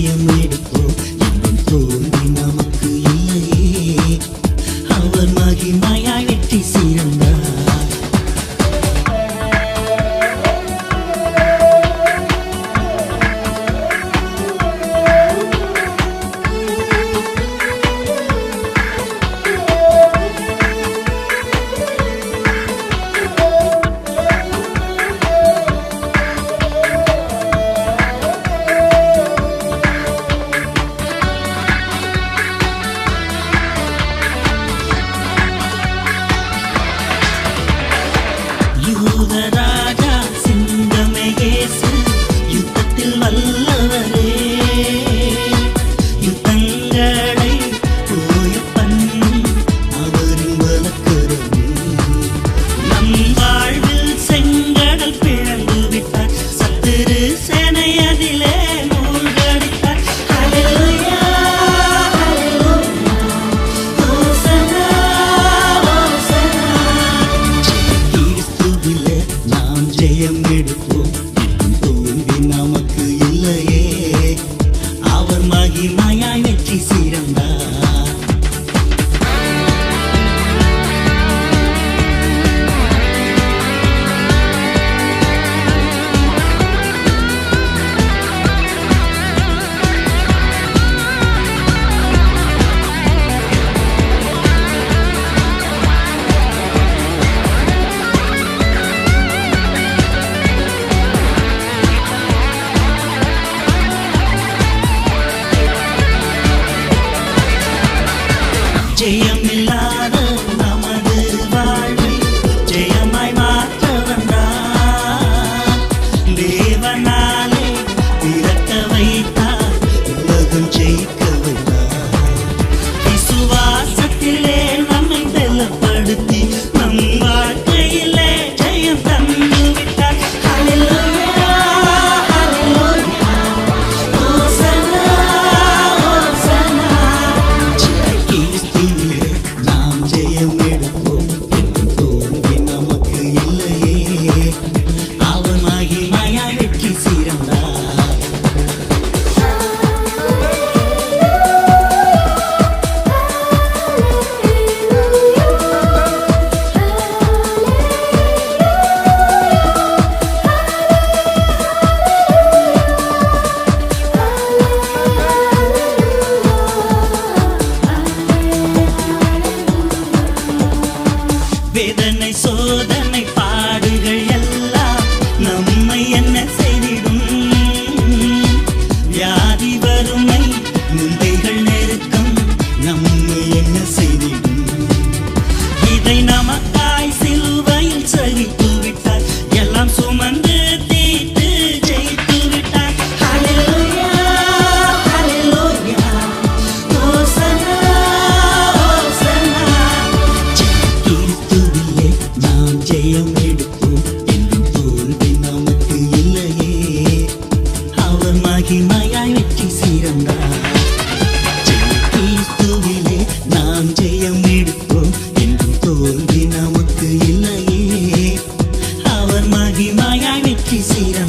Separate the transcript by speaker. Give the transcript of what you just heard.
Speaker 1: ஜெயம் எடுப்போம், இன்னும் தோல்வி நமக்கு இல்லையே. அவர் மகிமையாய் வெற்றி சிறந்தார். யூதராஜா சிங்கமே இயேசு, யுத்தத்தில் வல்லவரே. யுத்தங்களை போய பண்ணும் அவரின் வலக்கரம். நம் வாழ்வில் செங்கடல் பிளந்து விட்டார், சத்துரு சேனை அதிலே மூழ்கடித்தார். ஹல்லேலூயா, ஹல்லேலூயா, ஹோசன்னா, ஹோசன்னா. கிறிஸ்துவிலே நாம் ஜெயம் எடுப்போம், இன்னும் தோல்வி நமக்கு இல்லையே. அவர் மகிமையாய் வெற்றி சிறந்தார். ஜெயமில்லாத நமது வாழ்வை ஜெயமாய் மாற்ற வந்தார். தேவனாலே பிறக்க வைத்தார், உலகம் ஜெயிக்க வைத்தார். விசுவாசத்திலே நம்மை பலப்படுத்தி நம் வாழ்க்கையிலே ஜெயம் தந்து விட்டார். ஹல்லேலூயா, ஹல்லேலூயா, ஹோசன்னா, ஹோசன்னா. கிறிஸ்துவிலே நாம் ஜெயம் எடுப்போம், இன்னும் தோல்வி நமக்கு இல்லையே. அவர் மகிமையாய் வெற்றி சிறந்தார். வேதனை சோதனை பாடுகள் எல்லாம் நம்மை என்ன செய்திடும். வியாதி வறுமை நிந்தைகள் நெருக்கம் நம்மை என்ன செய்திடும். இதை நமக்காய் சிலுவையில் சகித்து விட்டார், எல்லாம் சுமந்து தீர்த்து ஜெயித்து விட்டார். ஹல்லேலூயா, ஹல்லேலூயா, ஹோசன்னா, ஹோசன்னா. கிறிஸ்துவிலே நாம் ஜெயம் எடுப்போம், இன்னும் தோல்வி நமக்கு இல்லையே. அவர் மகிமையாய் வெற்றி சிறந்தார். கிறிஸ்துவிலே நாம் ஜெயம் எடுப்போம், இன்னும் தோல்வி நமக்கு இல்லையே. அவர் மகிமையாய் வெற்றி சிறந்தார்.